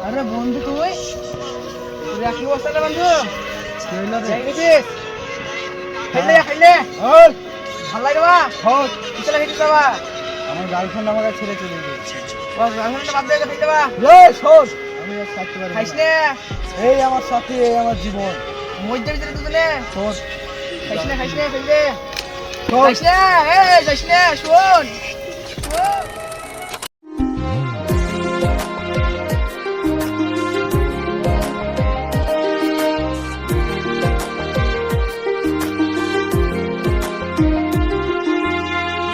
আরে বন্ধু তুই কি অবস্থা রে বন্ধু? খাইলে ভাল লাগে বা চলে খেতে যাবা। আমার গার্লফ্রেন্ড আমাকে ছেড়ে চলে গেছে। বাদ দিয়ে খাইতে বা আমি আর থাকতে পারি খাইস না। না এই আমার সাথী, এই আমার জীবন। মধ্যে ভিতরে দুজনে শোন খাইস না খাইলে যাইস না যাইস না শোন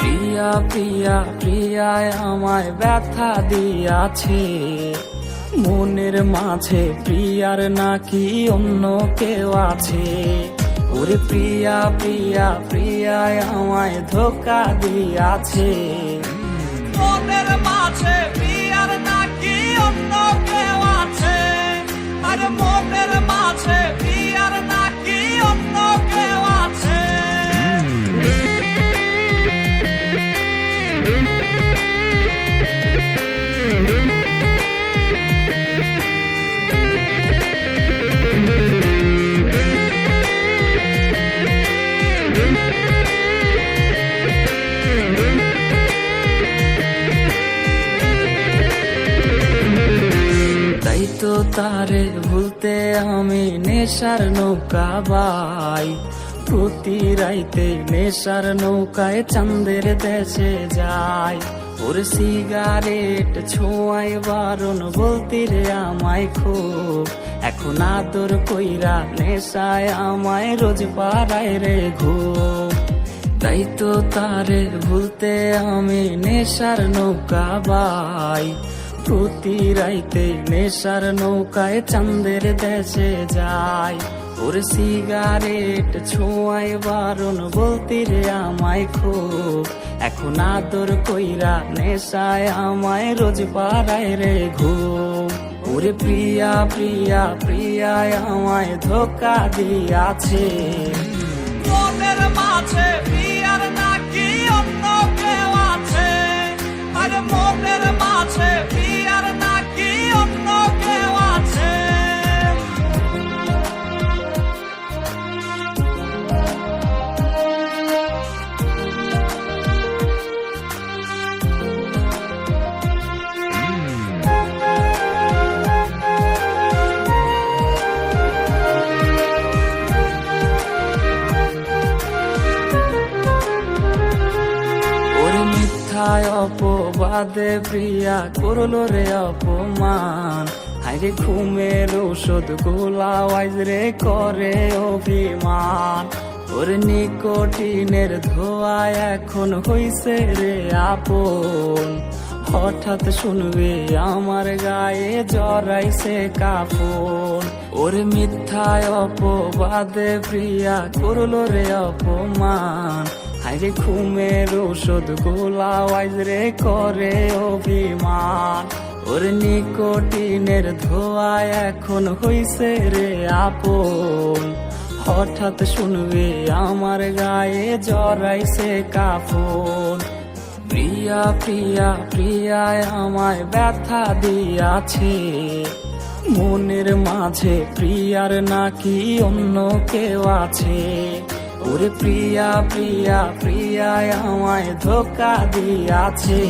প্রিয়া প্রিয়া প্রিয়ায় আমায় ব্যথা দিয়াছে, মনের মাঝে প্রিয়ার নাকি অন্য কেউ আছে। ওরে প্রিয়া প্রিয়া প্রিয়ায় আমায় ধোকা দিয়াছে, মনের মাঝে প্রিয়ার নাকি অন্য কেউ আছে। আরে মনের মাঝে প্রিয়ার নাকি অন্য কেউ আছে। তাই তো তারে ভুলতে আমি নেশার নৌকা বাই, প্রতি রাইতে নেশার নৌকায় চাঁদের দেশে যাই। ওর সিগারেট ছোঁয়ায় বারণ বলতি রে আমায় খুব, এখন আদর কইরা নেশায় আমায় রোজ পাড়ায় রে ঘুম। তাই তো তারে ভুলতে আমি নেশার নৌকা বাই, প্রতি রাইতে নেশার নৌকায় চাঁদের দেশে যাই। ওর সিগারেট ছোঁয়ায় বারণ বলতি রে আমায় খুব, এখন আদর কইরা নেশায় আমায় রোজ পাড়ায় রে ঘুম। ওরে প্রিয়া প্রিয়া প্রিয়ায় আমায় ধোকা দিয়াছে, মনের মাঝে প্রিয়ার নাকি অন্য কেউ আছে। আরে মনের মাঝে প্রিয়ার নাকি অন্য কেউ আছে। ওরে মিথ্যায় অপবাদে প্রিয়া করলো রে অপমান, হাইরে ঘুমের ওষুধ গোলাওয়াইজ রে করে অভিমান। ওর নিকোটিনের ধোয়ায় এখন হইছে রে আপন, হঠাৎ শুনবে আমার গায়ে জড়াইছে কাফন। ওর মিথ্যায় অপবাদে প্রিয়া করলো রে অপমান, হাইরে ঘুমের ওষুধ গোলাওয়াইজ রে করে অভিমান। ওর নিকোটিনের ধোয়ায় এখন হইছে রে আপন, হঠাৎ শুনবে আমার গায়ে জড়াইছে কাফন। প্রিয়া প্রিয়া প্রিয়ায় আমায় ব্যথা দিয়াছে, মনের মাঝে প্রিয়ার নাকি অন্য কেউ আছে। ওরে প্রিয়া প্রিয়া প্রিয়ায় আমায় ধোকা দিয়াছে।